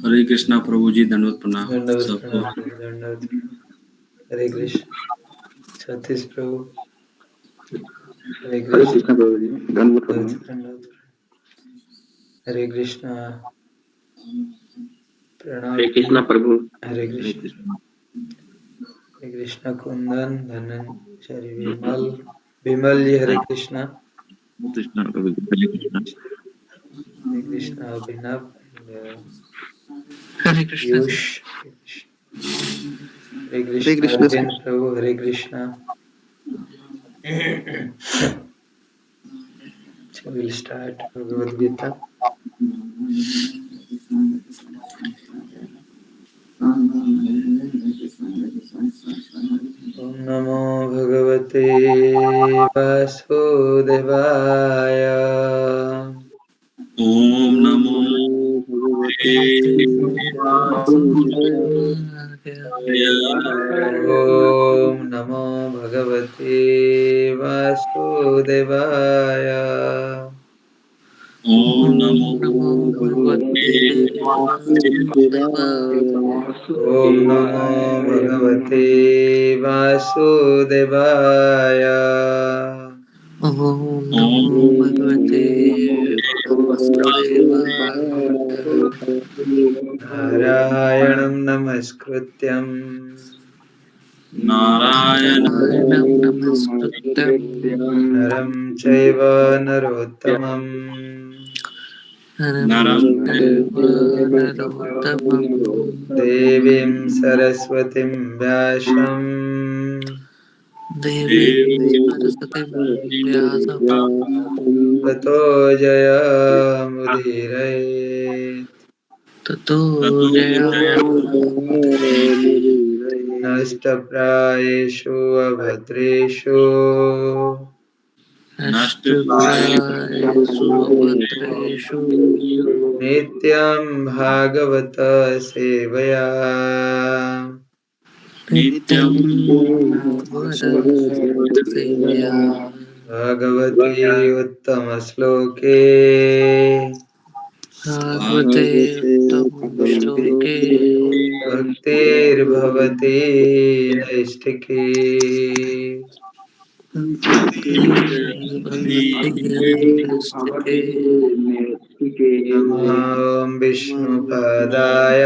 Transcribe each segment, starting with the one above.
हरे कृष्णा प्रभु जी, दंडवत प्रणाम दंडवत सबको। दंडवत। हरे कृष्ण सतीश प्रभु। हरे कृष्ण प्रभु जी, दंडवत प्रणाम। दंडवत। हरे कृष्ण प्रणाम। हरे कृष्णा प्रभु। हरे कृष्ण। हरे कृष्ण कुंदन धनन शरी विमल विमल जी। हरे कृष्ण। हरे कृष्ण अभिनव पीयूष। हरे कृष्ण अरविंद प्रभु। हरे Krishna. So we'll start Bhagavad Gita. Om Namo Bhagavate Vasudevaya. ओम नमो भगवते Om Namo Bhagavate Vasudevaya. ओम नमो Om Namo Bhagavate Vasudevaya. ओम नारायणं नमस्कृत्यं नारायण नरं चैव नरोत्तमं नरम देवीं सरस्वतीं व्यासं देव ततो जयमुदीरयेत् ततो नष्टप्रायेषु अभद्रेषु नष्ट नित्यं भागवत सेवया नित्यम भगवती उत्तमश्लोके भक्तिर्भवती नैष्ठिकी नमो विष्णुपदाय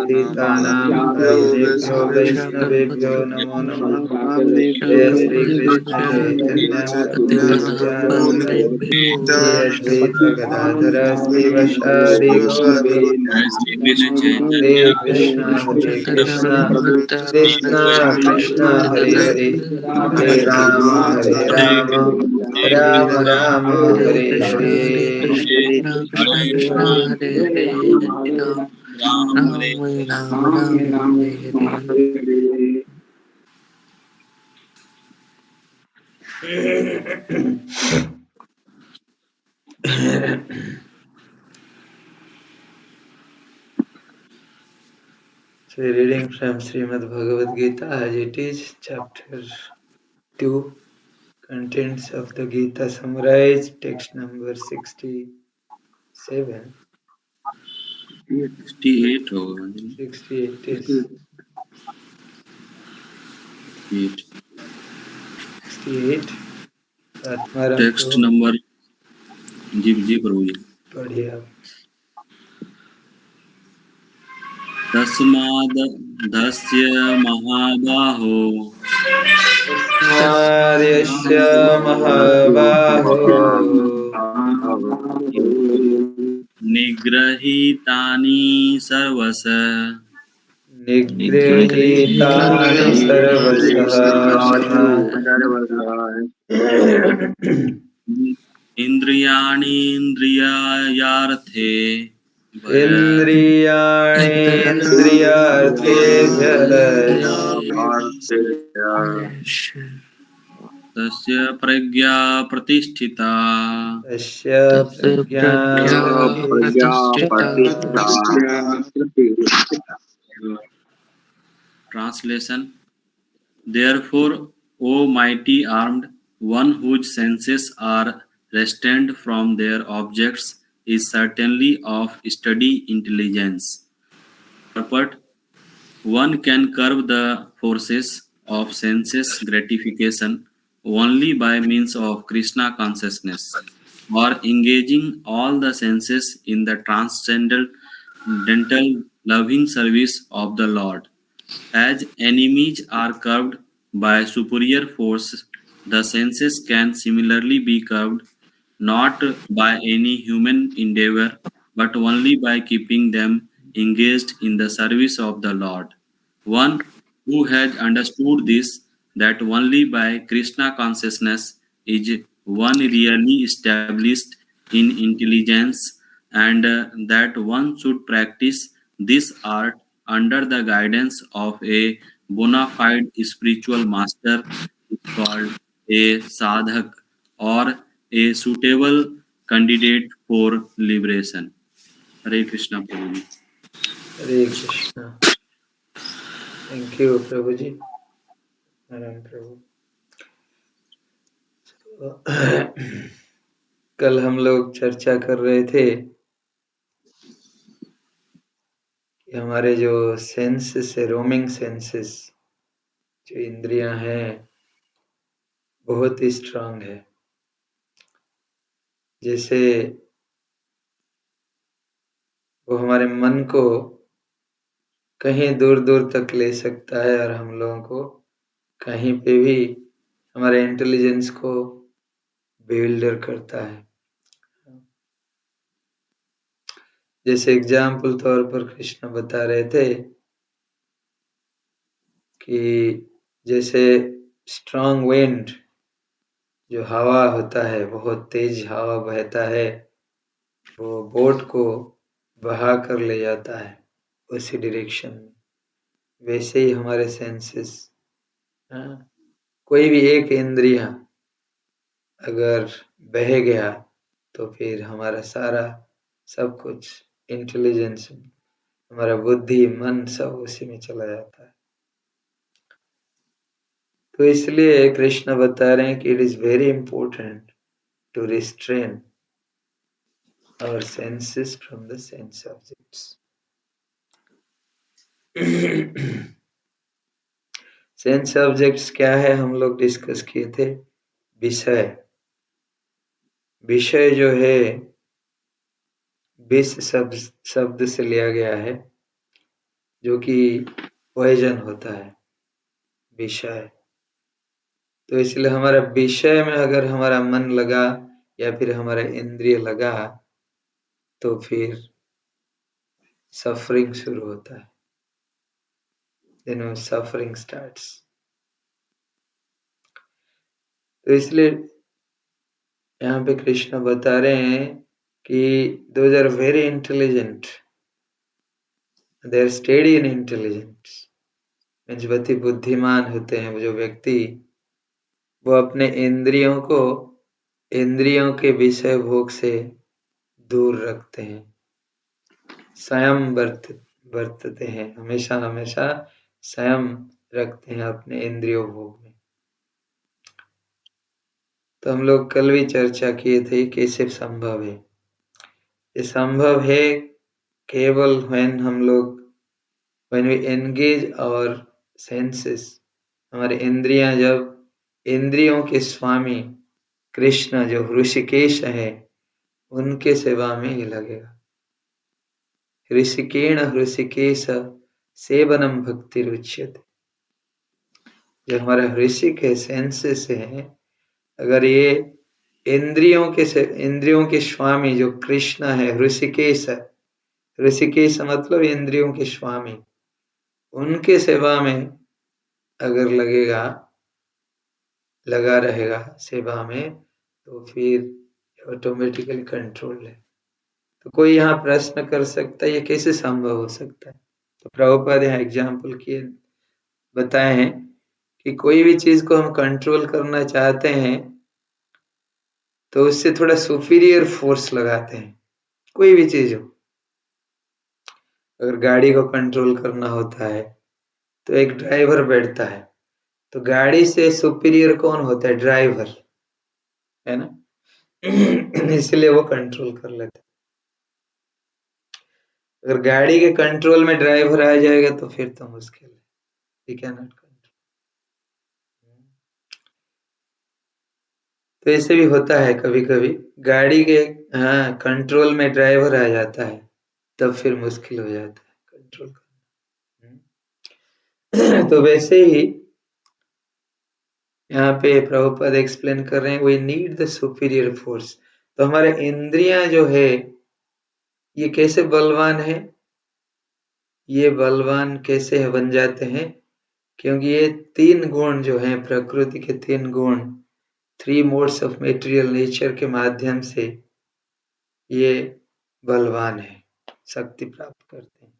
पतितानां पावनेभ्यो वैष्णवेभ्यो नमो नमः। जय श्री कृष्ण चैतन्य नित्यानंद श्री अद्वैत गदाधर श्रीवासादि गौरभक्त जय श्री कृष्ण हरे चैतन्य कृष्णा कृष्णा कृष्णा हरे हरे हरे राम राम राम हरे हरे हरे राम हरे So reading from Srimad Bhagavad Gita as it is, chapter 2, contents of the Gita summarized, text number 67. 68 होगा 68 is 68. Atmaram text Prabhu number ji Prabhu ji पढ़िए आप। तस्मादधस्य महाबाहो तस्माद्यस्य महाबाहो निगृहीतानि सर्वश निगृहीतानि सर्वशः इन्द्रियाणीन्द्रियार्थे तस्य प्रज्ञा प्रतिष्ठिता तस्य प्रज्ञा Translation. Therefore, O mighty armed one whose senses are restrained from their objects is certainly of steady intelligence. Purport. One can curb the forces of senses gratification only by means of Krishna consciousness, or engaging all the senses in the transcendental loving service of the Lord. As enemies are curbed by superior force, the senses can similarly be curbed not by any human endeavor, but only by keeping them engaged in the service of the Lord. One who has understood this, that only by Krishna consciousness is one really established in intelligence, and that one should practice this art under the guidance of a bona fide spiritual master is called a sadhak, or a suitable candidate for liberation. Hare Krishna Prabhuji. Hare Krishna. Thank you Prabhu ji. Narayan Prabhu. कल हम लोग चर्चा कर रहे थे कि हमारे जो सेंसेस है, रोमिंग सेंसेस, जो इंद्रियां हैं, बहुत ही स्ट्रांग है। जैसे वो हमारे मन को कहीं दूर दूर तक ले सकता है और हम लोगों को कहीं पे भी हमारे इंटेलिजेंस को बिल्डर करता है। जैसे एग्जाम्पल तौर पर कृष्ण बता रहे थे कि जैसे स्ट्रांग विंड, जो हवा होता है, बहुत तेज हवा बहता है, वो बोट को बहा कर ले जाता है उसी डायरेक्शन में। वैसे ही हमारे सेंसेस, कोई भी एक इंद्रिया अगर बह गया तो फिर हमारा सारा सब कुछ, इंटेलिजेंस, हमारा बुद्धि, मन, सब उसी में चला जाता है। तो इसलिए कृष्ण बता रहे हैं कि it is very important to restrain our senses from the sense objects. Sense objects क्या है, हम लोग डिस्कस किए थे। विषय, विषय जो है विष शब्द से लिया गया है, जो कि पॉइजन होता है, विषय। तो इसलिए हमारा विषय में अगर हमारा मन लगा या फिर हमारा इंद्रिय लगा तो फिर सफरिंग शुरू होता है। Suffering starts. तो इसलिए यहाँ पे कृष्ण बता रहे हैं कि those are very intelligent, they are steady in intelligence, means बहुत ही बुद्धिमान होते हैं वो जो व्यक्ति, वो अपने इंद्रियों को इंद्रियों के विषय भोग से दूर रखते हैं, संयम बरतते हैं, हमेशा हमेशा संयम रखते हैं अपने इंद्रियों भोग में। तो हम लोग कल भी चर्चा किए थे कैसे संभव है। ये संभव है केवल when we engage our senses, हमारे इंद्रियां जब इंद्रियों के स्वामी कृष्ण जो ऋषिकेश है उनके सेवा में ही लगेगा। ऋषिकेण ऋषिकेश सेवनम भक्ति रुच्यते। जो हमारा ऋषिक है, सेंसेस है, अगर ये इंद्रियों के स्वामी जो कृष्ण है, ऋषिकेश मतलब इंद्रियों के स्वामी, उनके सेवा में अगर लगा रहेगा सेवा में, तो फिर ऑटोमेटिकली कंट्रोल है। तो कोई यहाँ प्रश्न कर सकता है ये कैसे संभव हो सकता है। तो प्रभुपाद यहाँ एग्जाम्पल किए बताए हैं कि कोई भी चीज को हम कंट्रोल करना चाहते हैं तो उससे थोड़ा सुपीरियर फोर्स लगाते हैं। कोई भी चीज हो, अगर गाड़ी को कंट्रोल करना होता है तो एक ड्राइवर बैठता है, तो गाड़ी से सुपीरियर कौन होता है? ड्राइवर, है ना। इसलिए वो कंट्रोल कर लेते हैं। अगर गाड़ी के कंट्रोल में ड्राइवर आ जाएगा तो फिर तो मुश्किल है, ही कैन नॉट कंट्रोल। तो ऐसे भी होता है कभी कभी गाड़ी के कंट्रोल में ड्राइवर आ जाता है, तब फिर मुश्किल हो जाता है कंट्रोल करना। तो वैसे ही यहाँ पे प्रभुपाद एक्सप्लेन कर रहे हैं, we need the superior force. तो हमारे इंद्रियां जो है ये कैसे बलवान है? ये बलवान कैसे बन जाते हैं? क्योंकि ये 3 गुण जो हैं, प्रकृति के 3 गुण, 3 मोड्स ऑफ मेटेरियल नेचर के माध्यम से ये बलवान है, शक्ति प्राप्त करते हैं।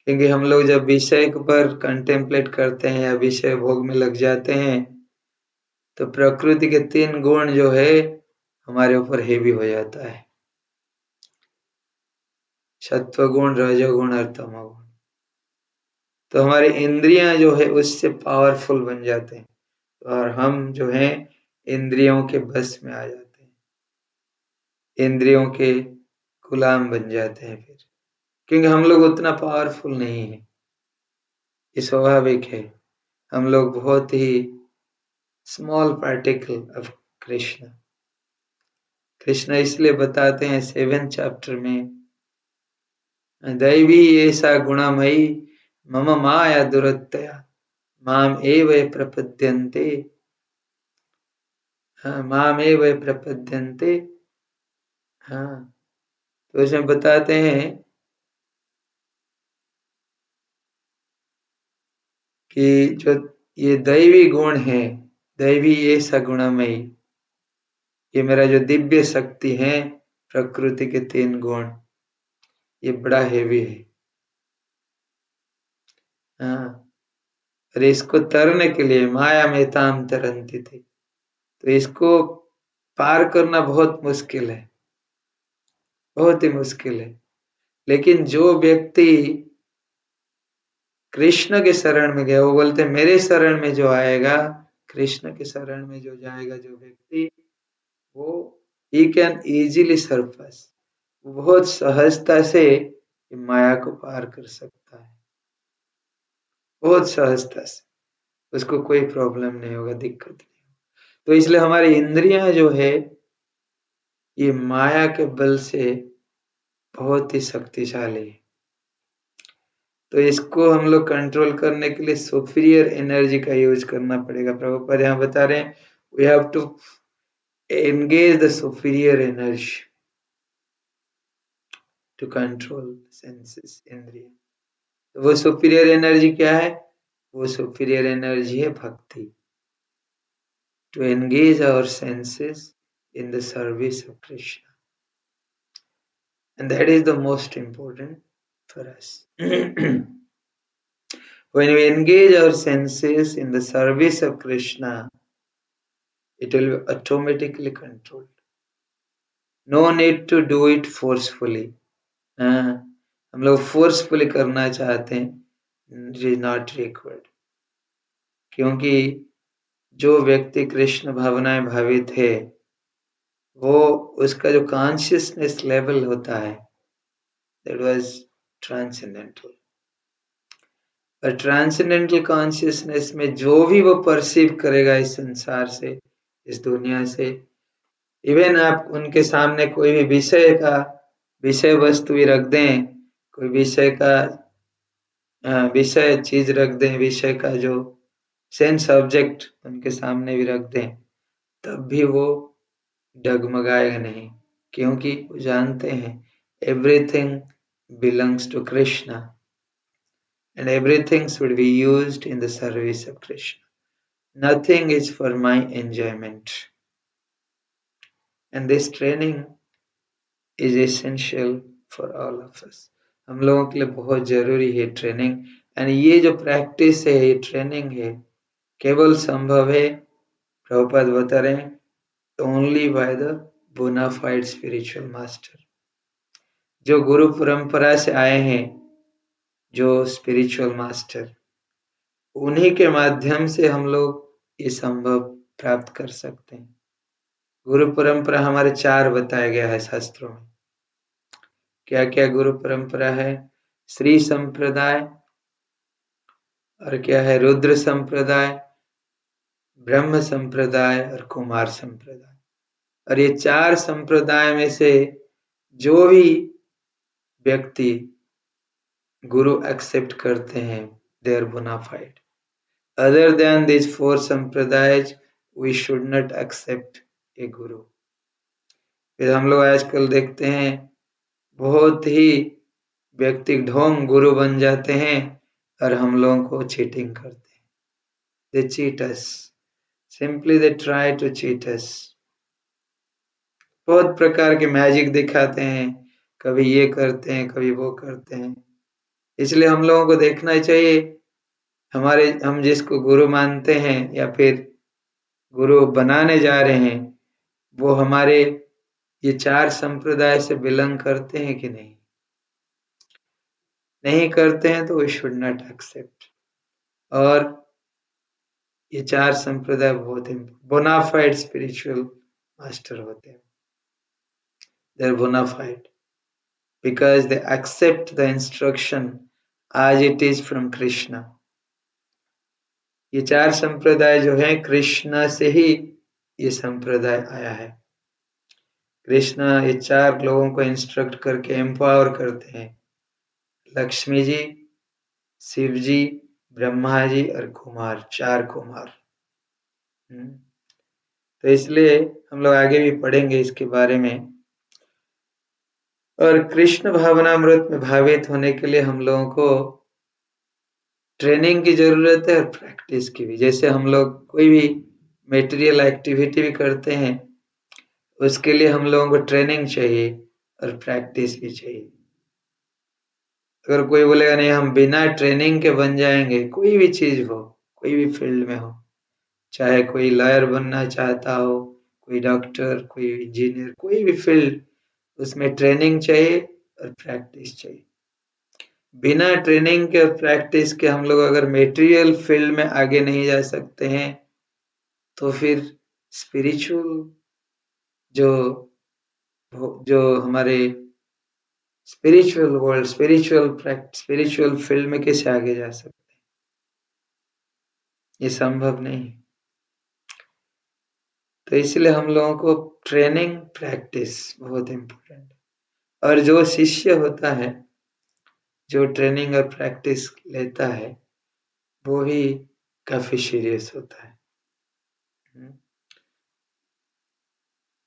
क्योंकि हम लोग जब विषय पर कंटेम्पलेट करते हैं या विषय भोग में लग जाते हैं तो प्रकृति के 3 गुण जो है हमारे ऊपर हेवी हो जाता है, सत्व गुण, रजोगुण और तमोगुण। तो हमारी इंद्रियां जो है उससे पावरफुल बन जाते हैं और हम जो हैं इंद्रियों के बस में आ जाते हैं, इंद्रियों के गुलाम बन जाते हैं फिर, क्योंकि हम लोग उतना पावरफुल नहीं है। ये स्वाभाविक है, हम लोग बहुत ही small particle of Krishna. Krishna इसलिए बताते हैं 7th चैप्टर में, दैवी ऐसा गुणमयी मम माया दुरत्यया माम एव प्रपद्यन्ते, माम एव प्रपद्यन्ते। हाँ, तो इसमें बताते हैं कि जो ये दैवी गुण है, दैवी ऐसा गुणमयी, ये मेरा जो दिव्य शक्ति है, प्रकृति के 3 गुण, ये बड़ा हेवी है। हाँ, और इसको तरने के लिए माया में ताम तरंती थी, तो इसको पार करना बहुत मुश्किल है, बहुत ही मुश्किल है। लेकिन जो व्यक्ति कृष्ण के शरण में गया, वो बोलते हैं मेरे शरण में जो आएगा, कृष्ण के शरण में जो जाएगा जो व्यक्ति, वो he can easily surpass, वो बहुत सहजता से माया को पार कर सकता है, बहुत सहजता से, उसको कोई प्रॉब्लम नहीं होगा, दिक्कत नहीं होगा। तो इसलिए हमारी इंद्रियां जो है ये माया के बल से बहुत ही शक्तिशाली है। तो इसको हम लोग कंट्रोल करने के लिए सुपीरियर एनर्जी का यूज करना पड़ेगा। प्रभुपाद यहाँ बता रहे हैं we have to engage the superior energy to control senses, इंद्रिय। तो वो सुपीरियर एनर्जी क्या है? वो सुपीरियर एनर्जी है भक्ति, to engage our senses in the service of Krishna, and that is the most important for us. When we engage our senses in the service of Krishna, it will be automatically controlled. No need to do it forcefully. हम लोग forcefully करना चाहते हैं, it is not required, क्योंकि जो व्यक्ति कृष्ण भावनाएं भावित है, वो उसका जो कॉन्शियसनेस लेवल होता है, दैट वाज ट्रांसेंडेंटल। और ट्रांसेंडेंटल कॉन्शियसनेस में जो भी वो परसीव करेगा इस संसार से, इस दुनिया से, इवन आप उनके सामने कोई भी विषय वस्तु भी रख दें, कोई विषय चीज रख दें, विषय का जो सेंस ऑब्जेक्ट उनके सामने भी रख दें, तब भी वो डगमगाएगा नहीं, क्योंकि वो जानते हैं everything belongs to Krishna and everything should be used in the service of Krishna. Nothing is for my enjoyment. And this training is essential for all of us. हम लोगों के लिए बहुत जरूरी है ट्रेनिंग, एंड ये जो प्रैक्टिस है, ये ट्रेनिंग है, केवल संभव है, प्रभुपाद बता रहे हैं, only by the bona fide spiritual master, जो गुरु परंपरा से आए हैं, जो स्पिरिचुअल मास्टर, उन्हीं के माध्यम से हम लोग ये संभव प्राप्त कर सकते हैं। गुरु परंपरा हमारे 4 बताया गया है शास्त्रों में। क्या क्या गुरु परंपरा है? श्री संप्रदाय, और क्या है? रुद्र संप्रदाय, ब्रह्म संप्रदाय और कुमार संप्रदाय। और ये 4 संप्रदाय में से जो भी व्यक्ति गुरु एक्सेप्ट करते हैं, they are bona fide. Other than these 4 संप्रदाय, we should not accept a guru. फिर हम लोग आजकल देखते हैं बहुत ही व्यक्ति ढोंग गुरु बन जाते हैं और हम लोगों को चीटिंग करते हैं। They cheat us. Simply they try to cheat us. बहुत प्रकार के मैजिक दिखाते हैं, कभी ये करते हैं, कभी वो करते हैं। इसलिए हम लोगों को देखना चाहिए, हम जिसको गुरु मानते हैं या फिर गुरु बनाने जा रहे हैं, वो हमारे ये 4 संप्रदाय से बिलोंग करते हैं कि नहीं। नहीं करते हैं तो वी शुड नॉट एक्सेप्ट। और ये 4 संप्रदाय बहुत बोनाफाइड स्पिरिचुअल मास्टर होते हैं। They are bona fide because they accept the instruction as it is from Krishna। ये 4 संप्रदाय जो है कृष्ण से ही ये संप्रदाय आया है। कृष्ण ये 4 लोगों को इंस्ट्रक्ट करके एम्पावर करते हैं, लक्ष्मी जी, शिव जी, ब्रह्मा जी और कुमार, 4 कुमार। तो इसलिए हम लोग आगे भी पढ़ेंगे इसके बारे में। और कृष्ण भावनामृत में भावित होने के लिए हम लोगों को ट्रेनिंग की जरूरत है और प्रैक्टिस की भी। जैसे हम लोग कोई भी मटेरियल एक्टिविटी भी करते हैं, उसके लिए हम लोगों को ट्रेनिंग चाहिए और प्रैक्टिस भी चाहिए। अगर कोई बोलेगा नहीं हम बिना ट्रेनिंग के बन जाएंगे, कोई भी चीज हो, कोई भी फील्ड में हो, चाहे कोई लॉयर बनना चाहता हो, कोई डॉक्टर, कोई इंजीनियर, कोई भी फील्ड, उसमें ट्रेनिंग चाहिए और प्रैक्टिस चाहिए। बिना ट्रेनिंग के और प्रैक्टिस के हम लोग अगर मटेरियल फील्ड में आगे नहीं जा सकते हैं, तो फिर स्पिरिचुअल जो जो हमारे स्पिरिचुअल वर्ल्ड, स्पिरिचुअल फील्ड में कैसे आगे जा सकते हैं? ये संभव नहीं। तो इसलिए हम लोगों को ट्रेनिंग, प्रैक्टिस बहुत इम्पोर्टेंट। और जो शिष्य होता है, जो ट्रेनिंग और प्रैक्टिस लेता है, वो ही काफी सीरियस होता है।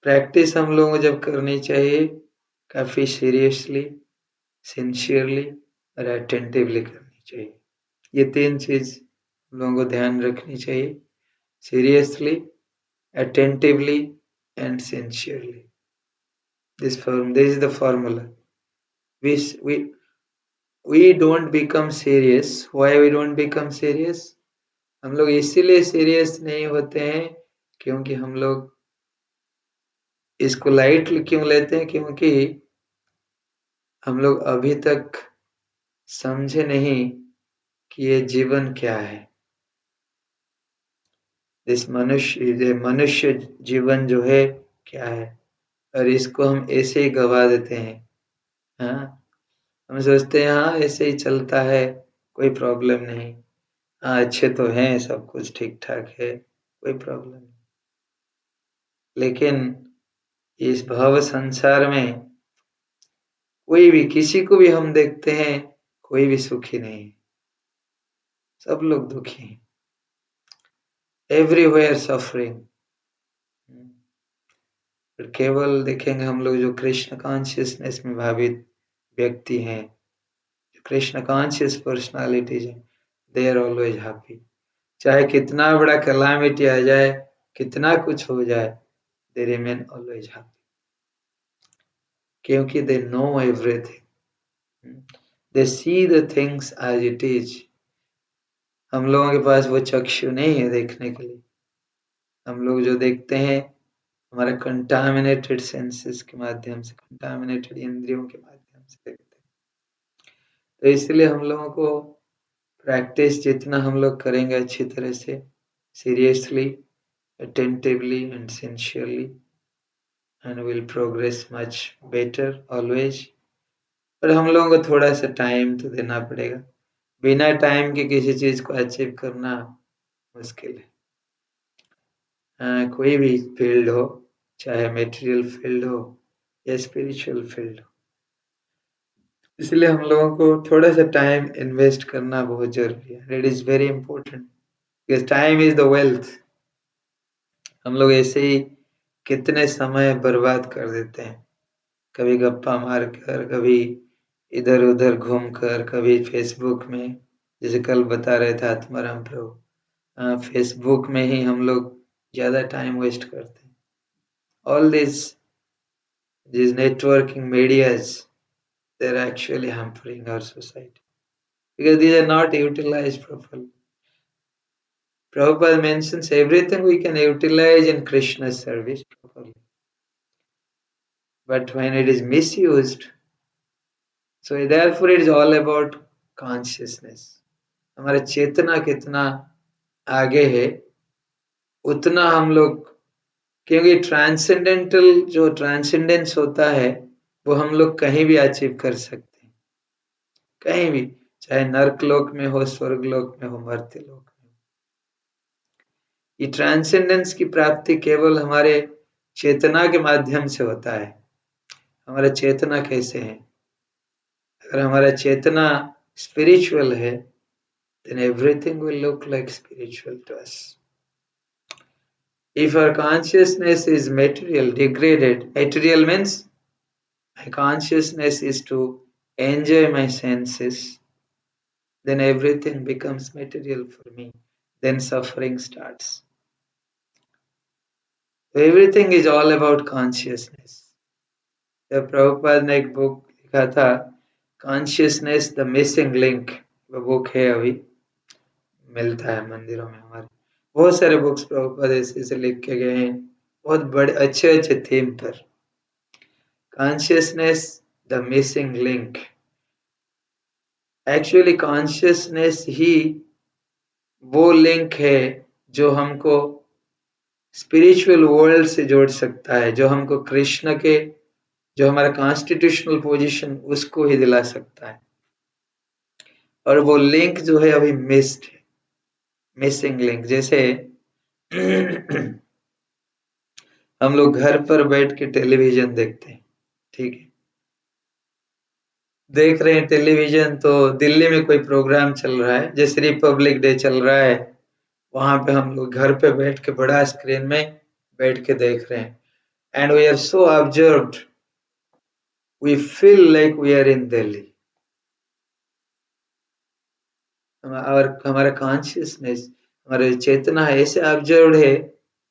प्रैक्टिस हम लोगों को जब करनी चाहिए, काफी सीरियसली, सिंसियरली और अटेंटिवली करनी चाहिए। ये 3 चीज हम लोगों को ध्यान रखनी चाहिए, seriously, attentively and sincerely। This is the formula। We don't become serious। Why we don't become serious? हम लोग इसीलिए सीरियस नहीं होते हैं क्योंकि हम लोग इसको लाइटली क्यों लेते हैं? क्योंकि हम लोग अभी तक समझे नहीं कि ये जीवन क्या है। इस मनुष्य जीवन जो है क्या है, और इसको हम ऐसे ही गवा देते हैं। हाँ, हम सोचते हैं हाँ ऐसे ही चलता है, कोई प्रॉब्लम नहीं, हाँ अच्छे तो हैं, सब कुछ ठीक ठाक है, कोई प्रॉब्लम नहीं। लेकिन इस भव संसार में कोई भी, किसी को भी हम देखते हैं, कोई भी सुखी नहीं है, सब लोग दुखी हैं। Everywhere suffering. केवल देखेंगे हम लोग जो कृष्ण कॉन्शियसनेस में भावित व्यक्ति हैं, कृष्ण कॉन्शियस पर्सनालिटीज हैं, दे आर ऑलवेज हैप्पी। चाहे कितना बड़ा कैलामिटी आ जाए, कितना कुछ हो जाए, दे रिमेन ऑलवेज हैप्पी, क्योंकि they know everything, they see the things as it is. हम लोगों के पास वो चक्षु नहीं है देखने के लिए। हम लोग जो देखते हैं हमारे कंटामिनेटेड सेंसेस के माध्यम से, कंटामिनेटेड इंद्रियों के माध्यम से देखते हैं। तो इसलिए हम लोगों को प्रैक्टिस जितना हम लोग करेंगे अच्छी तरह से, seriously, attentively and sincerely, and will progress much better always। पर हम लोगों को थोड़ा सा टाइम तो देना पड़ेगा। बिना टाइम के किसी चीज को अचीव करना मुश्किल है। कोई भी फील्ड हो, चाहे मटेरियल फील्ड हो या स्पिरिचुअल फील्ड हो, इसलिए हम लोगों को थोड़ा सा टाइम इन्वेस्ट करना बहुत जरूरी है। It is very important because time is the wealth. हम लोग ऐसे ही कितने समय बर्बाद कर देते हैं, कभी गप्पा मारकर, कभी इधर उधर घूमकर, कभी फेसबुक में, जैसे कल बता रहे थे आत्माराम प्रभु, फेसबुक में ही हम लोग ज्यादा टाइम वेस्ट करते हैं। All these networking medias, they're actually hampering our society because these are not utilized properly। Prabhupada mentions everything we can utilize in Krishna's service properly, but when it is misused, so therefore it is all about consciousness, हमारा चेतना कितना आगे है उतना हम लोग, क्योंकि transcendental जो transcendence होता है वो हम लोग कहीं भी अचीव कर सकते हैं, कहीं भी, चाहे नर्क लोक में हो, स्वर्ग लोक में हो, मर्त्य लोक में। ये ट्रांसेंडेंस की प्राप्ति केवल हमारे चेतना के माध्यम से होता है। हमारा चेतना कैसे है? अगर हमारा चेतना स्पिरिचुअल है, then everything will look like spiritual to us. If our consciousness is material, degraded, material means my consciousness is to enjoy my senses, then everything becomes material for me. Then suffering starts. Everything is all about consciousness. जब प्रभुपाद ने एक book लिखा था, consciousness the missing link, वो book है, अभी मिलता है मंदिरों में हमारे। बहुत सारे बुक्स प्रभुपाद ऐसे लिख के गए हैं, बहुत बड़े अच्छे अच्छे थीम पर। Consciousness the missing link, actually consciousness ही वो लिंक है जो हमको स्पिरिचुअल वर्ल्ड से जोड़ सकता है, जो हमको कृष्ण के, जो हमारा कॉन्स्टिट्यूशनल पोजीशन उसको ही दिला सकता है। और वो लिंक जो है अभी मिस्ड है, मिसिंग लिंक। जैसे हम लोग घर पर बैठ के टेलीविजन देखते हैं, ठीक है, देख रहे हैं टेलीविजन, तो दिल्ली में कोई प्रोग्राम चल रहा है, जैसे रिपब्लिक डे चल रहा है, वहां पे हम लोग घर पे बैठ के बड़ा स्क्रीन में बैठ के देख रहे हैं, and we are so observed, we feel like we are in Delhi. हमारा कॉन्शियसनेस, हमारा चेतना ऐसे ऑब्जर्व्ड है,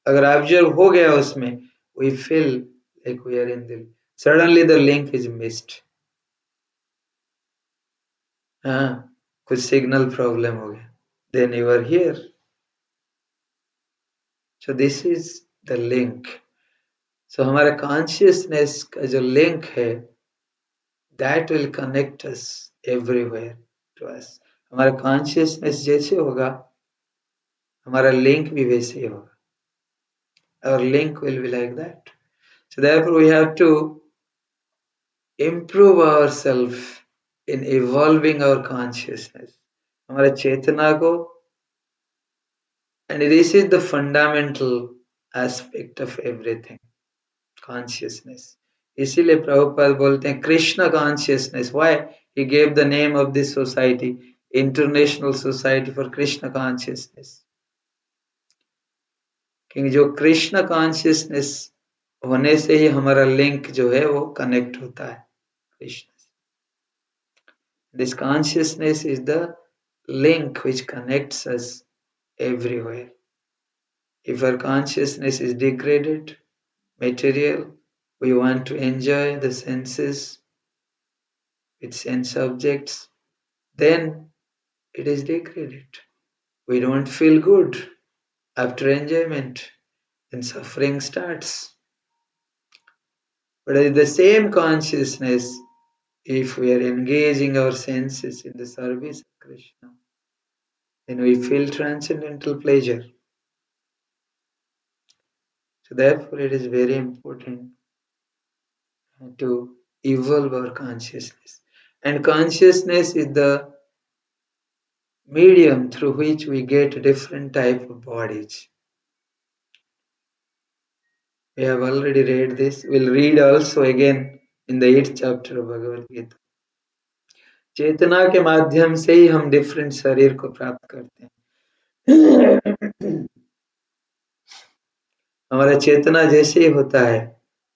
अगर ऑब्जर्व हो गया उसमें, we feel like we are in Delhi, suddenly the link is missed. हाँ, कुछ सिग्नल प्रॉब्लम हो गया, then you are here. So this is the link. So हमारा consciousness का जो link है, that will connect us everywhere to us. हमारा consciousness जैसे होगा, हमारा link भी वैसे ही होगा. Our link will be like that. So therefore we have to improve ourselves in evolving our consciousness. हमारा चेतना को, and this is the fundamental aspect of everything. Consciousness. इसीलिए प्रभुपाद बोलते हैं Krishna consciousness. Why he gave the name of this society international society for Krishna consciousness, क्योंकि जो Krishna consciousness होने से ही हमारा लिंक जो है वो कनेक्ट होता है कृष्ण से. This consciousness is the link which connects us everywhere. If our consciousness is degraded, material, we want to enjoy the senses with sense objects, then it is degraded. We don't feel good after enjoyment, then suffering starts. But with the same consciousness, if we are engaging our senses in the service of Krishna, then we feel transcendental pleasure. So therefore it is very important to evolve our consciousness. And consciousness is the medium through which we get different type of bodies. We have already read this. We'll read also again in the 8th chapter of Bhagavad Gita. चेतना के माध्यम से ही हम different शरीर को प्राप्त करते हैं. हमारा चेतना जैसे ही होता है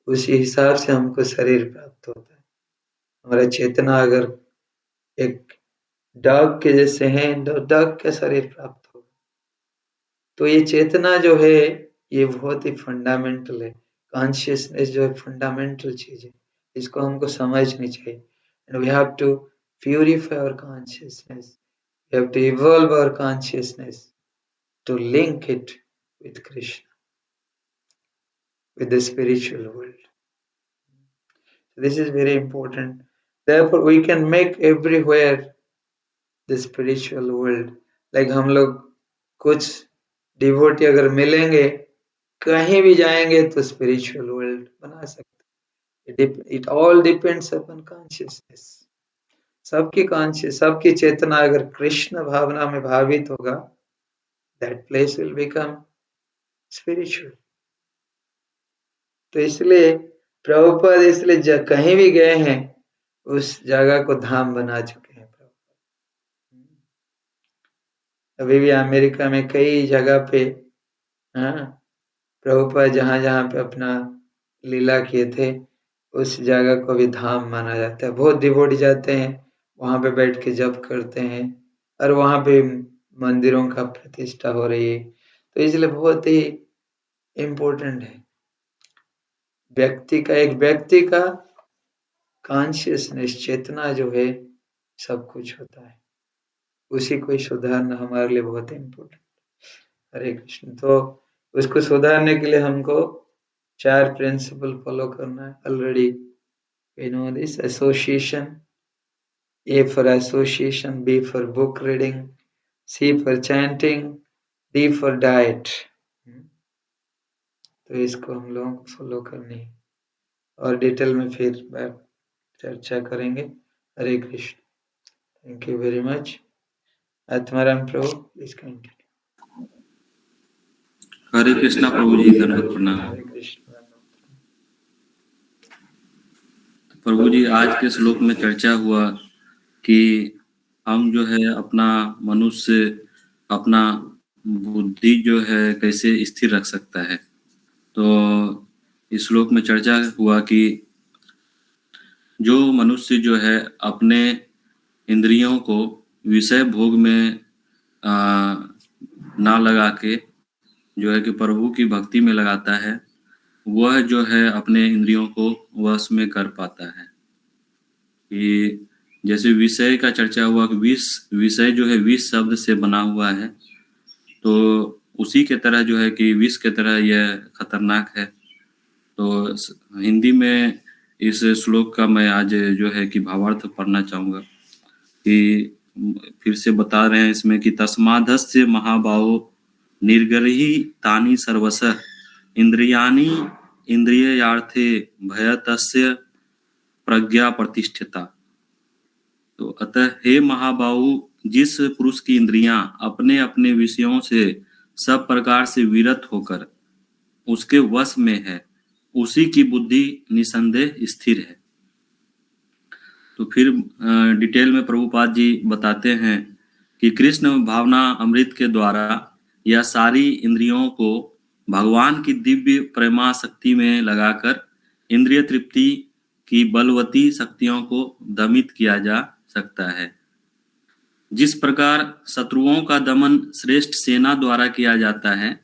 उसी हिसाब से हमको शरीर प्राप्त होता है. हमारा चेतना अगर एक डॉग के जैसे है, डॉग का शरीर प्राप्त होगा. तो ये चेतना जो है ये बहुत ही फंडामेंटल है. कॉन्शियसनेस जो है फंडामेंटल चीज है, इसको हमको समझनी चाहिए. And we have to purify our consciousness, we have to evolve our consciousness to link it with Krishna, with the spiritual world. This is very important. Therefore, we can make everywhere the spiritual world. Like हम लोग कुछ devotee अगर मिलेंगे, कहीं भी जाएंगे तो spiritual world बना सकते। It all depends upon consciousness. सबकी चेतना अगर कृष्ण भावना में भावित होगा, that place will become spiritual. तो इसलिए प्रभुपाद इसलिए कहीं भी गए हैं उस जगह को धाम बना चुके हैं प्रभुपाद। अभी भी अमेरिका में कई जगह पे प्रभुपाद जहाँ पे अपना लीला किए थे उस जगह को भी धाम माना जाता है। बहुत डिवोटी जाते हैं, वहां पे बैठ के जप करते हैं और वहां पे मंदिरों का प्रतिष्ठा हो रही है। तो इसलिए बहुत ही इम्पोर्टेंट है। एक व्यक्ति का कॉन्शियसनेस, चेतना जो है, सब कुछ होता है। उसी को सुधारना हमारे लिए बहुत इम्पोर्टेंट। हरे कृष्ण। तो उसको सुधारने के लिए हमको 4 प्रिंसिपल फॉलो करना है। Already we know this. Association, A for association, B for book reading, C for chanting, D for diet। तो इसको हम लोगों को फॉलो करनी है और डिटेल में फिर चर्चा करेंगे। Hare Krishna. Thank you very much. Atmaram Prabhu, please continue. Hare Krishna Prabhu ji, दंडवत प्रणाम। हरे कृष्ण। प्रभु जी, आज के श्लोक में चर्चा हुआ कि हम जो है अपना मनुष्य अपना बुद्धि जो है कैसे स्थिर रख सकता है। तो इस श्लोक में चर्चा हुआ कि जो मनुष्य जो है अपने इंद्रियों को विषय भोग में ना लगा के जो है कि प्रभु की भक्ति में लगाता है, वह जो है अपने इंद्रियों को वश में कर पाता है। कि जैसे विषय का चर्चा हुआ कि विषय जो है विष शब्द से बना हुआ है, तो उसी के तरह जो है कि विष के तरह यह खतरनाक है। तो हिंदी में इस श्लोक का मैं आज जो है कि भावार्थ पढ़ना चाहूँगा कि फिर से बता रहे हैं इसमें कि तस्मादस्य महाबाहो निर्गरही तानि सर्वशः इंद्रियाणि इंद्रियार्थे भयतस्य प्रज्ञा प्रतिष्ठिता। तो अतः हे महाबाहु, जिस पुरुष की इंद्रियां अपने अपने विषयों से सब प्रकार से विरत होकर उसके वश में है, उसी की बुद्धि निसंदेह स्थिर है। तो फिर डिटेल में प्रभुपाद जी बताते हैं कि कृष्ण भावना अमृत के द्वारा यह सारी इंद्रियों को भगवान की दिव्य प्रेमा शक्ति में लगाकर इंद्रिय तृप्ति की बलवती शक्तियों को दमित किया जा सकता है। जिस प्रकार शत्रुओं का दमन श्रेष्ठ सेना द्वारा किया जाता है,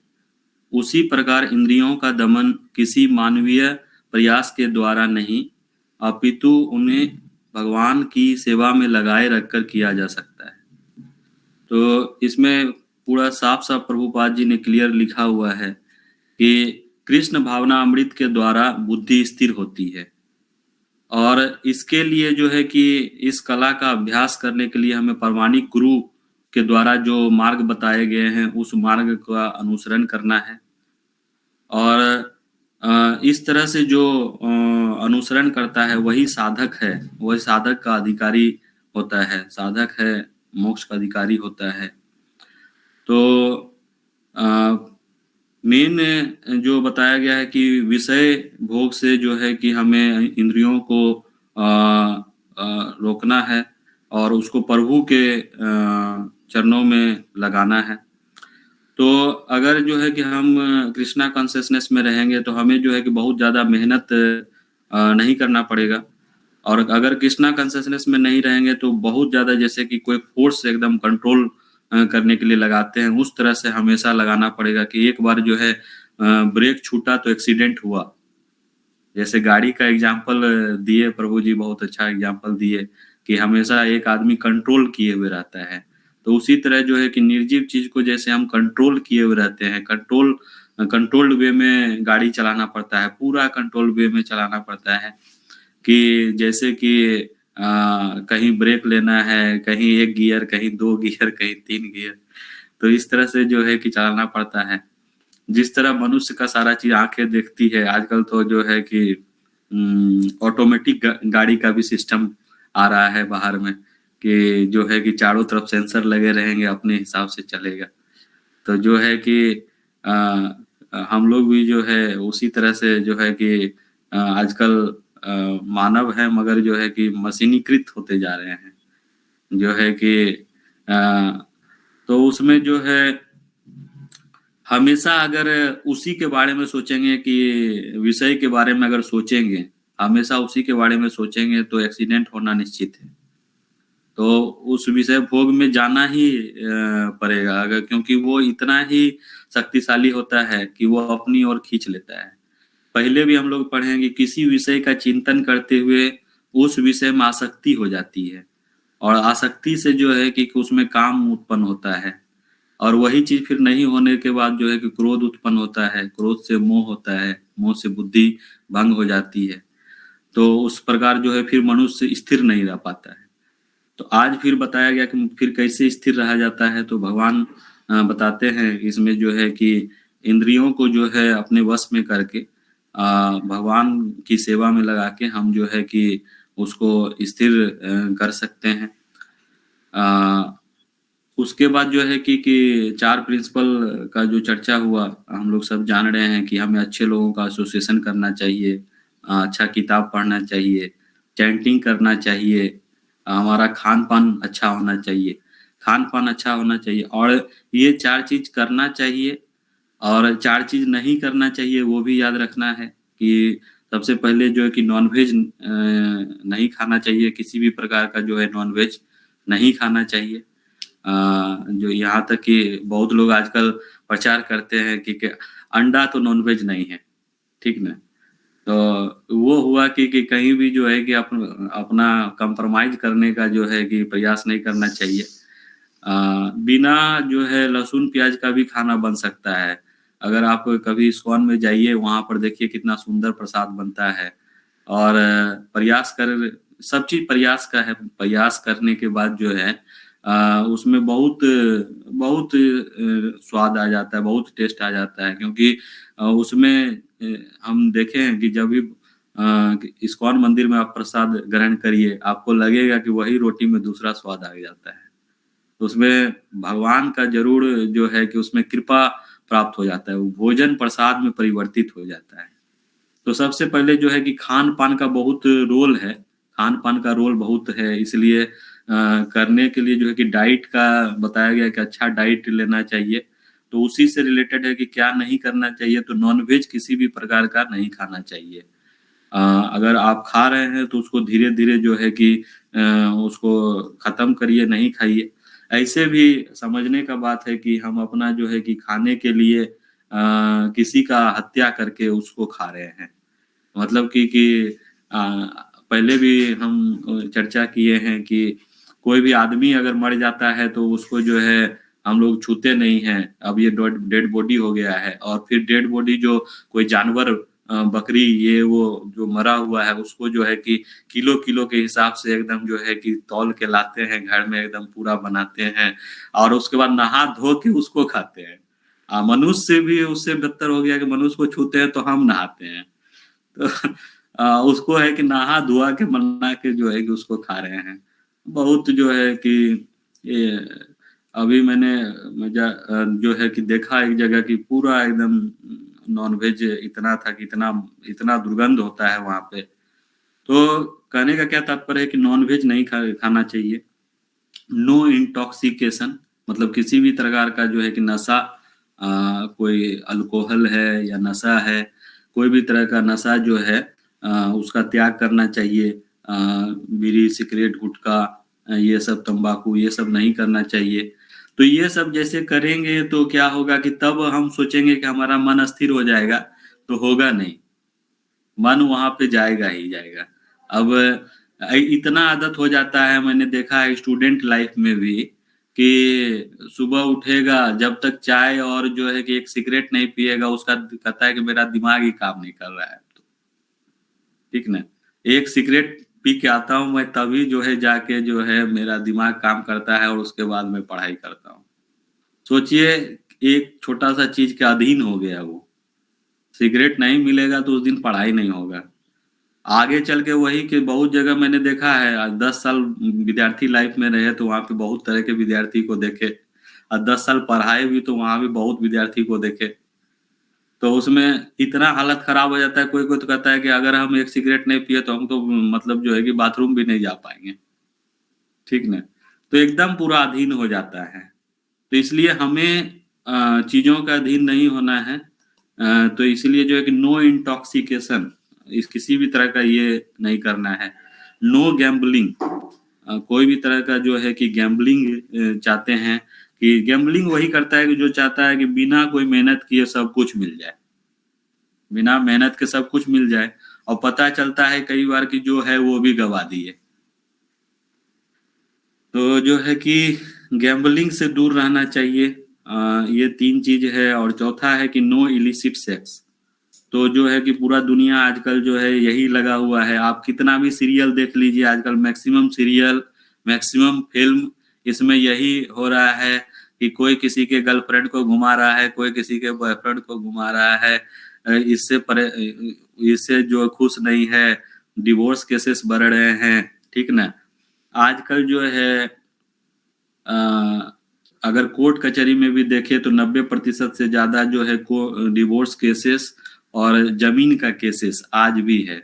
उसी प्रकार इंद्रियों का दमन किसी मानवीय प्रयास के द्वारा नहीं, अपितु उन्हें भगवान की सेवा में लगाए रखकर किया जा सकता है। तो इसमें पूरा साफ साफ प्रभुपाद जी ने क्लियर लिखा हुआ है कि कृष्ण भावना अमृत के द्वारा बुद्धि स्थिर होती है, और इसके लिए जो है कि इस कला का अभ्यास करने के लिए हमें प्रामाणिक गुरु के द्वारा जो मार्ग बताए गए हैं उस मार्ग का अनुसरण करना है। और इस तरह से जो अनुसरण करता है वही साधक है, वही साधक का अधिकारी होता है। साधक है मोक्ष का अधिकारी होता है। तो मेन जो बताया गया है कि विषय भोग से जो है कि हमें इंद्रियों को रोकना है और उसको प्रभु के चरणों में लगाना है। तो अगर जो है कि हम कृष्णा कॉन्शियसनेस में रहेंगे तो हमें जो है कि बहुत ज़्यादा मेहनत नहीं करना पड़ेगा। और अगर कृष्णा कॉन्शियसनेस में नहीं रहेंगे तो बहुत ज़्यादा जैसे कि कोई फोर्स एकदम कंट्रोल करने के लिए लगाते हैं, उस तरह से हमेशा लगाना पड़ेगा कि एक बार जो है ब्रेक छूटा तो एक्सीडेंट हुआ। जैसे गाड़ी का एग्जाम्पल दिए प्रभु जी, बहुत अच्छा एग्जाम्पल दिए कि हमेशा एक आदमी कंट्रोल किए हुए रहता है। तो उसी तरह जो है कि निर्जीव चीज को जैसे हम कंट्रोल किए हुए रहते हैं, कंट्रोल्ड वे में गाड़ी चलाना पड़ता है, पूरा कंट्रोल वे में चलाना पड़ता है। कि जैसे कि कहीं ब्रेक लेना है, कहीं 1 गियर, कहीं 2 गियर, कहीं 3 गियर, तो इस तरह से जो है कि चलाना पड़ता है। जिस तरह मनुष्य का सारा चीज़ आँखें देखती है, आजकल तो जो है कि ऑटोमेटिक गाड़ी का भी सिस्टम आ रहा है बाहर में, कि जो है कि चारों तरफ सेंसर लगे रहेंगे, अपने हिसाब से चलेगा। तो जो है कि हम लोग भी जो है उसी तरह से जो है कि आजकल मानव है, मगर जो है कि मशीनीकृत होते जा रहे हैं। जो है कि तो उसमें जो है हमेशा अगर उसी के बारे में सोचेंगे कि विषय के बारे में अगर सोचेंगे, हमेशा उसी के बारे में सोचेंगे तो एक्सीडेंट होना निश्चित है। तो उस विषय भोग में जाना ही पड़ेगा, अगर क्योंकि वो इतना ही शक्तिशाली होता है कि वो अपनी ओर खींच लेता है। पहले भी हम लोग पढ़े हैं कि किसी विषय का चिंतन करते हुए उस विषय में आसक्ति हो जाती है, और आसक्ति से जो है कि उसमें काम उत्पन्न होता है, और वही चीज़ फिर नहीं होने के बाद जो है कि क्रोध उत्पन्न होता है, क्रोध से मोह होता है, मोह से बुद्धि भंग हो जाती है। तो उस प्रकार जो है फिर मनुष्य स्थिर नहीं रह पाता है। तो आज फिर बताया गया कि फिर कैसे स्थिर रहा जाता है, तो भगवान बताते हैं इसमें जो है कि इंद्रियों को जो है अपने वश में करके भगवान की सेवा में लगा के हम जो है कि उसको स्थिर कर सकते हैं। उसके बाद जो है कि 4 प्रिंसिपल का जो चर्चा हुआ, हम लोग सब जान रहे हैं कि हमें अच्छे लोगों का एसोसिएशन करना चाहिए, अच्छा किताब पढ़ना चाहिए, चैंटिंग करना चाहिए, हमारा खान-पान अच्छा होना चाहिए। खान-पान अच्छा होना चाहिए और ये 4 चीज़ करना चाहिए, और 4 चीज़ नहीं करना चाहिए वो भी याद रखना है कि सबसे पहले जो है कि नॉन-वेज नहीं खाना चाहिए, किसी भी प्रकार का जो है नॉन-वेज नहीं खाना चाहिए। जो यहाँ तक कि बहुत लोग आजकल प्रचार करते हैं कि अंडा तो नॉन-वेज नहीं है, ठीक ना? तो वो हुआ कि कहीं भी जो है कि अपना कंप्रोमाइज़ करने का जो है कि प्रयास नहीं करना चाहिए। बिना जो है लहसुन प्याज का भी खाना बन सकता है। अगर आप कभी इस्कॉन में जाइए, वहाँ पर देखिए कितना सुंदर प्रसाद बनता है, और प्रयास कर सब चीज़ प्रयास का है, प्रयास करने के बाद जो है उसमें बहुत बहुत स्वाद आ जाता है, बहुत टेस्ट आ जाता है, क्योंकि उसमें हम देखे हैं कि जब भी इस्कॉन मंदिर में आप प्रसाद ग्रहण करिए, आपको लगेगा कि वही रोटी में दूसरा स्वाद आ जाता है। उसमें भगवान का ज़रूर जो है कि उसमें कृपा प्राप्त हो जाता है, वो भोजन प्रसाद में परिवर्तित हो जाता है। तो सबसे पहले जो है कि खान-पान का बहुत रोल है, खान-पान का रोल बहुत है, इसलिए करने के लिए जो है कि डाइट का बताया गया कि अच्छा डाइट लेना चाहिए। तो उसी से रिलेटेड है कि क्या नहीं करना चाहिए, तो नॉन-वेज किसी भी प्रकार का नहीं खाना चाहिए। अगर आप खा रहे हैं तो उसको धीरे-धीरे जो है कि उसको ख़त्म करिए, नहीं खाइए। ऐसे भी समझने का बात है कि हम अपना जो है कि खाने के लिए किसी का हत्या करके उसको खा रहे हैं। मतलब कि अ, पहले भी हम चर्चा किए हैं कि कोई भी आदमी अगर मर जाता है तो उसको जो है हम लोग छूते नहीं हैं। अब ये डेड बॉडी हो गया है, और फिर डेड बॉडी जो कोई जानवर बकरी ये वो जो मरा हुआ है उसको जो है कि किलो-किलो के हिसाब से एकदम जो है कि तौल के लाते हैं, घर में एकदम पूरा बनाते हैं, और उसके बाद नहा धो के उसको खाते हैं। मनुष्य भी उससे बदतर हो गया कि मनुष्य को छूते हैं तो हम नहाते हैं। तो उसको है कि नहा-धुआ के बना के जो है कि उसको खा रहे हैं। बहुत जो है कि ये अभी मैंने जो है कि देखा एक जगह कि पूरा एकदम नॉन-वेज इतना था कि इतना इतना दुर्गंध होता है वहाँ पे। तो कहने का क्या तात्पर्य है कि नॉन-वेज नहीं खाना चाहिए। नो इंटॉक्सिकेशन, मतलब किसी भी प्रकार का जो है कि नशा, कोई अल्कोहल है या नशा है, कोई भी तरह का नशा जो है उसका त्याग करना चाहिए। बीड़ी, सिगरेट, गुटखा, ये सब तंबाकू ये सब नहीं करना चाहिए। तो ये सब जैसे करेंगे तो क्या होगा कि तब हम सोचेंगे कि हमारा मन स्थिर हो जाएगा, तो होगा नहीं। मन वहाँ पे जाएगा ही जाएगा। अब इतना आदत हो जाता है, मैंने देखा है स्टूडेंट लाइफ में भी, कि सुबह उठेगा जब तक चाय और जो है कि एक सिगरेट नहीं पिएगा उसका कहता है कि मेरा दिमाग ही काम नहीं कर रहा है। ठीक ना? एक सिगरेट पी के आता हूँ मैं, तभी जो है जाके जो है मेरा दिमाग काम करता है और उसके बाद मैं पढ़ाई करता हूँ। सोचिए, एक छोटा-सा चीज़ के अधीन हो गया वो। सिगरेट नहीं मिलेगा तो उस दिन पढ़ाई नहीं होगा। आगे चल के वही कि बहुत जगह मैंने देखा है, 10 साल विद्यार्थी लाइफ में रहे तो वहाँ पे बहुत तरह के विद्यार्थी को देखे, और 10 साल पढ़ाए भी तो वहाँ भी बहुत विद्यार्थी को देखे। तो उसमें इतना हालत खराब हो जाता है, कोई-कोई तो कहता है कि अगर हम एक सिगरेट नहीं पिए तो हम तो मतलब जो है कि बाथरूम भी नहीं जा पाएँगे। ठीक ना? तो एकदम पूरा अधीन हो जाता है। तो इसलिए हमें चीज़ों का अधीन नहीं होना है। तो इसलिए जो है कि नो इंटॉक्सिकेशन, इस किसी भी तरह का ये नहीं करना है। नो गैम्बलिंग, कोई भी तरह का जो है कि गैम्बलिंग चाहते हैं, कि गैम्बलिंग वही करता है कि जो चाहता है कि बिना कोई मेहनत किए सब कुछ मिल जाए। बिना मेहनत के सब कुछ मिल जाए, और पता चलता है कई बार कि जो है वो भी गँवा दिए। तो जो है कि गैम्बलिंग से दूर रहना चाहिए। ये 3 चीज़ है, और चौथा है कि नो इलिसिट सेक्स। तो जो है कि पूरा दुनिया आजकल जो है यही लगा हुआ है। आप कितना भी सीरियल देख लीजिए, आजकल मैक्सिमम सीरियल, मैक्सिमम फ़िल्म इसमें यही हो रहा है कि कोई किसी के गर्लफ्रेंड को घुमा रहा है, कोई किसी के बॉयफ्रेंड को घुमा रहा है। इससे जो खुश नहीं है, डिवोर्स केसेस बढ़ रहे हैं, ठीक ना? आजकल जो है अगर कोर्ट कचहरी में भी देखें तो 90% से ज़्यादा जो है को डिवोर्स केसेस और ज़मीन का केसेस आज भी है।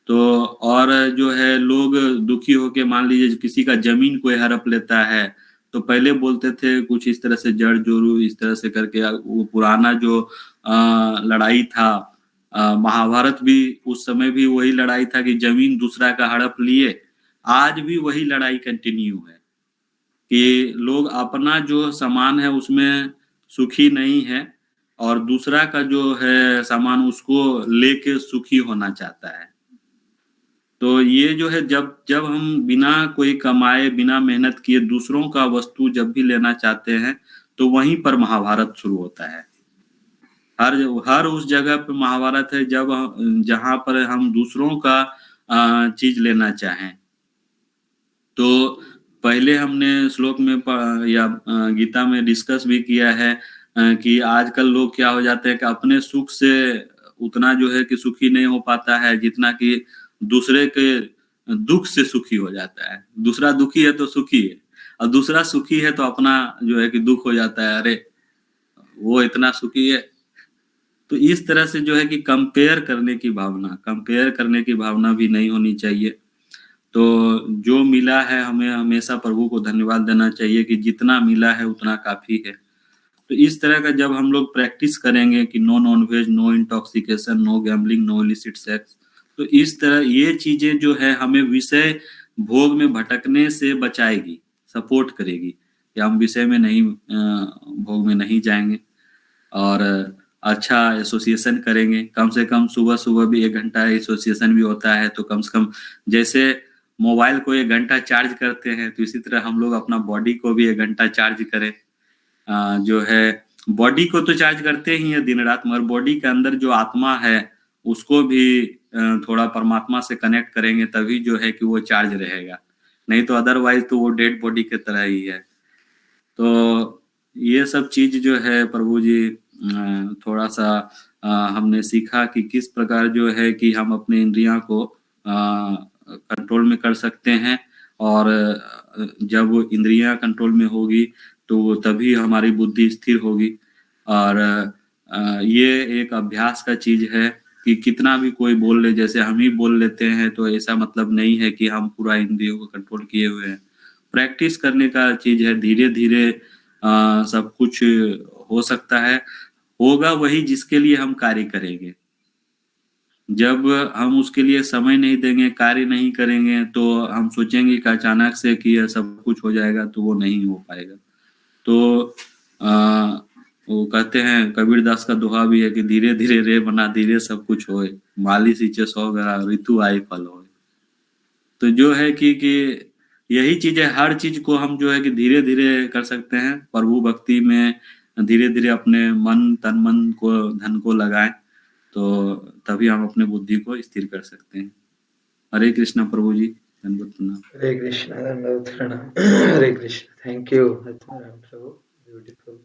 तो और जो है लोग दुखी होके, मान लीजिए किसी का ज़मीन कोई हड़प लेता है, तो पहले बोलते थे कुछ इस तरह से जड़-जोरू इस तरह से करके, वो पुराना जो लड़ाई था, महाभारत भी उस समय भी वही लड़ाई था कि ज़मीन दूसरा का हड़प लिए। आज भी वही लड़ाई कंटिन्यू है कि लोग अपना जो सामान है उसमें सुखी नहीं है, और दूसरा का जो है सामान उसको लेके सुखी होना चाहता है। तो ये जो है जब जब हम बिना कोई कमाए, बिना मेहनत किए दूसरों का वस्तु जब भी लेना चाहते हैं, तो वहीं पर महाभारत शुरू होता है। हर उस जगह पे महाभारत है जब जहाँ पर हम दूसरों का चीज़ लेना चाहें। तो पहले हमने श्लोक में या गीता में डिस्कस भी किया है कि आजकल लोग क्या हो जाते हैं कि अपने सुख से उतना जो है कि सुखी नहीं हो पाता है, जितना कि दूसरे के दुख से सुखी हो जाता है। दूसरा दुखी है तो सुखी है, और दूसरा सुखी है तो अपना जो है कि दुख हो जाता है, अरे वो इतना सुखी है। तो इस तरह से जो है कि कंपेयर करने की भावना भी नहीं होनी चाहिए। तो जो मिला है हमें हमेशा प्रभु को धन्यवाद देना चाहिए कि जितना मिला है उतना काफ़ी है। तो इस तरह का जब हम लोग प्रैक्टिस करेंगे कि no non veg, no intoxication, no gambling, no illicit sex, तो इस तरह ये चीज़ें जो है हमें विषय भोग में भटकने से बचाएगी, सपोर्ट करेगी कि हम विषय में नहीं भोग में नहीं जाएँगे, और अच्छा एसोसिएशन करेंगे। कम से कम सुबह-सुबह भी 1 घंटा एसोसिएशन भी होता है, तो कम से कम जैसे मोबाइल को 1 घंटा चार्ज करते हैं, तो इसी तरह हम लोग अपना बॉडी को भी 1 घंटा चार्ज करें। जो है बॉडी को तो चार्ज करते ही हैं दिन-रात, मगर बॉडी के अंदर जो आत्मा है, उसको भी थोड़ा परमात्मा से कनेक्ट करेंगे, तभी जो है कि वो चार्ज रहेगा। नहीं तो अदरवाइज़ तो वो डेड बॉडी की तरह ही है। तो ये सब चीज़ जो है प्रभु जी थोड़ा-सा हमने सीखा कि किस प्रकार जो है कि हम अपने इंद्रियों को कंट्रोल में कर सकते हैं, और जब इंद्रियाँ कंट्रोल में होगी तो तभी हमारी बुद्धि स्थिर होगी। और ये एक अभ्यास का चीज़ है कि कितना भी कोई बोल ले, जैसे हम ही बोल लेते हैं, तो ऐसा मतलब नहीं है कि हम पूरा इंद्रियों को कंट्रोल किए हुए हैं। प्रैक्टिस करने का चीज़ है, धीरे-धीरे सब कुछ हो सकता है। होगा वही जिसके लिए हम कार्य करेंगे। जब हम उसके लिए समय नहीं देंगे, कार्य नहीं करेंगे, तो हम सोचेंगे कि अचानक से कि ये सब कुछ हो जाएगा, तो वो नहीं हो पाएगा। तो वो कहते हैं, कबीरदास का दोहा भी है कि धीरे-धीरे रे बना धीरे सब कुछ होए, माली सींचे 100 गरा ऋतु आए फल होए। तो जो है कि यही चीज़ है, हर चीज़ को हम जो है कि धीरे-धीरे कर सकते हैं। प्रभु भक्ति में धीरे-धीरे अपने मन, तन-मन को, धन को लगाएँ, तो तभी हम अपने बुद्धि को स्थिर कर सकते हैं। हरे कृष्णा प्रभु जी, दंडवत प्रणाम। हरे कृष्ण, दंडवत प्रणाम। Hare Krishna, thank you Prabhu, beautiful.